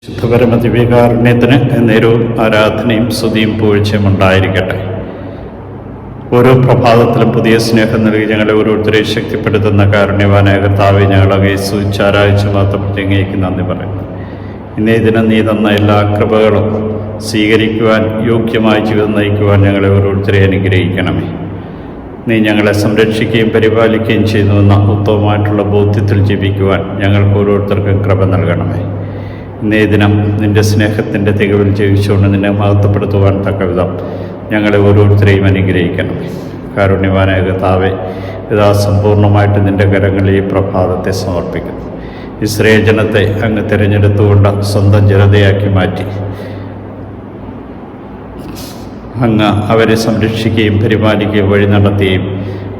ശുദ്ധപരമദിവ്യകാരുണ്യത്തിന് നേരവും ആരാധനയും സ്തുതിയും പുകഴ്ചയും ഉണ്ടായിരിക്കട്ടെ. ഓരോ പ്രഭാതത്തിലും പുതിയ സ്നേഹം നൽകി ഞങ്ങളെ ഓരോരുത്തരെയും ശക്തിപ്പെടുത്തുന്ന കാരുണ്യവാനായ കർത്താവെ, ഞങ്ങളങ്ങയെ സ്തുതിച്ച് ആരാധിച്ച് മാത്രപ്പെട്ട് അങ്ങേക്ക് നന്ദി പറയുന്നു. ഇന്നേ ദിനം നീ തന്ന എല്ലാ കൃപകളും സ്വീകരിക്കുവാൻ, യോഗ്യമായ ജീവിതം നയിക്കുവാൻ ഞങ്ങളെ ഓരോരുത്തരെയും അനുഗ്രഹിക്കണമേ. നീ ഞങ്ങളെ സംരക്ഷിക്കുകയും പരിപാലിക്കുകയും ചെയ്യുന്നുവെന്ന ഉത്തമമായിട്ടുള്ള ബോധ്യത്തിൽ ജീവിക്കുവാൻ ഞങ്ങൾക്ക് ഓരോരുത്തർക്കും കൃപ നൽകണമേ. ഇന്നേ ദിനം നിൻ്റെ സ്നേഹത്തിൻ്റെ തികവിൽ ജീവിച്ചുകൊണ്ട് നിന്നെ മഹത്വപ്പെടുത്തുവാൻ തക്കവിധം ഞങ്ങളെ ഓരോരുത്തരെയും അനുഗ്രഹിക്കണമേ. കാരുണ്യവാനായ കർത്താവേ, ഇതാ സമ്പൂർണ്ണമായിട്ട് നിൻ്റെ കരങ്ങളിൽ ഈ പ്രഭാതത്തെ സമർപ്പിക്കുന്നു. ഇസ്രായേൽ ജനത്തെ അങ്ങ് തിരഞ്ഞെടുത്തുകൊണ്ട് സ്വന്തം ജനതയാക്കി മാറ്റി അങ്ങ് അവരെ സംരക്ഷിക്കുകയും പരിപാലിക്കുകയും വഴി നടത്തുകയും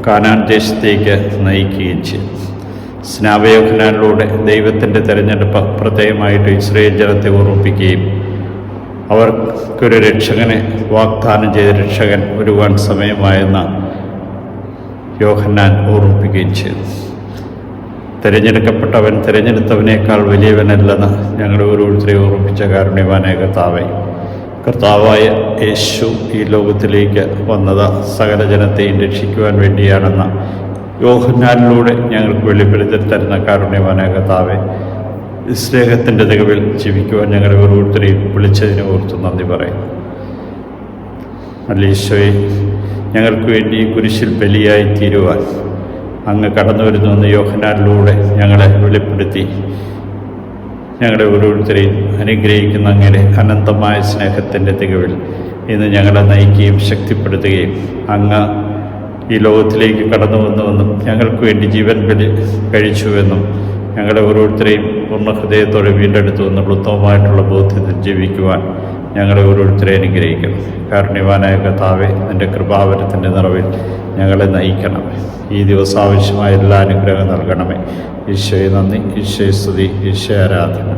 കാനാൻ ദേശത്തേക്ക് നയിക്കുകയും ചെയ്തു. സ്നാപയോഹന്നാനിലൂടെ ദൈവത്തിൻ്റെ തിരഞ്ഞെടുപ്പ് പ്രത്യേകമായിട്ട് ഇസ്രായേൽ ജനത്തെ ഓർമ്മിപ്പിക്കുകയും അവർക്കൊരു രക്ഷകനെ വാഗ്ദാനം ചെയ്ത രക്ഷകൻ വരുവാൻ സമയമായെന്ന് യോഹന്നാൻ ഓർമ്മിപ്പിക്കുകയും ചെയ്തു. തിരഞ്ഞെടുക്കപ്പെട്ടവൻ തിരഞ്ഞെടുത്തവനേക്കാൾ വലിയവനല്ലെന്ന് ഞങ്ങളെ ഓരോരുത്തരെയും ഓർമ്മിപ്പിച്ച കാരുണ്യവാനായ കർത്താവായ യേശു ഈ ലോകത്തിലേക്ക് വന്നത് സകല ജനത്തെയും രക്ഷിക്കുവാൻ വേണ്ടിയാണെന്ന് യോഹന്നാനിലൂടെ ഞങ്ങൾക്ക് വെളിപ്പെടുത്തി തരുന്ന കാരുണ്യവാനായ കർത്താവേ, സ്നേഹത്തിൻ്റെ തികവിൽ ജീവിക്കുവാൻ ഞങ്ങളെ ഓരോരുത്തരെയും വിളിച്ചതിനെ ഓർത്ത് നന്ദി പറയുന്നു. ഈശോയെ, ഞങ്ങൾക്ക് വേണ്ടി കുരിശിൽ ബലിയായി തീരുവാൻ അങ്ങ് കടന്നു വരുന്നുവെന്ന് യോഹന്നാനിലൂടെ ഞങ്ങളെ വെളിപ്പെടുത്തി ഞങ്ങളെ ഓരോരുത്തരെയും അനുഗ്രഹിക്കുന്ന അങ്ങനെ അനന്തമായ സ്നേഹത്തിൻ്റെ തികവിൽ ഇന്ന് ഞങ്ങളെ നയിക്കുകയും ശക്തിപ്പെടുത്തുകയും അങ്ങ് ഈ ലോകത്തിലേക്ക് കടന്നു വന്നുവെന്നും ഞങ്ങൾക്ക് വേണ്ടി ജീവൻ ബലി കഴിച്ചുവെന്നും ഞങ്ങളെ ഓരോരുത്തരെയും പൂർണ്ണ ഹൃദയത്തോടെ വീണ്ടെടുത്തുവെന്നും ഉത്തമമായിട്ടുള്ള ബോധ്യത്തിൽ ജീവിക്കുവാൻ ഞങ്ങളെ ഓരോരുത്തരെയും അനുഗ്രഹിക്കണം. കാരുണ്യവാനായ കർത്താവേ, നിൻ്റെ കൃപാവരത്തിൻ്റെ നിറവിൽ ഞങ്ങളെ നയിക്കണമേ. ഈ ദിവസം ആവശ്യമായ എല്ലാ അനുഗ്രഹം നൽകണമേ. ഈശോയെ നന്ദി, ഈശോയെ സ്തുതി, ഈശോയെ ആരാധന.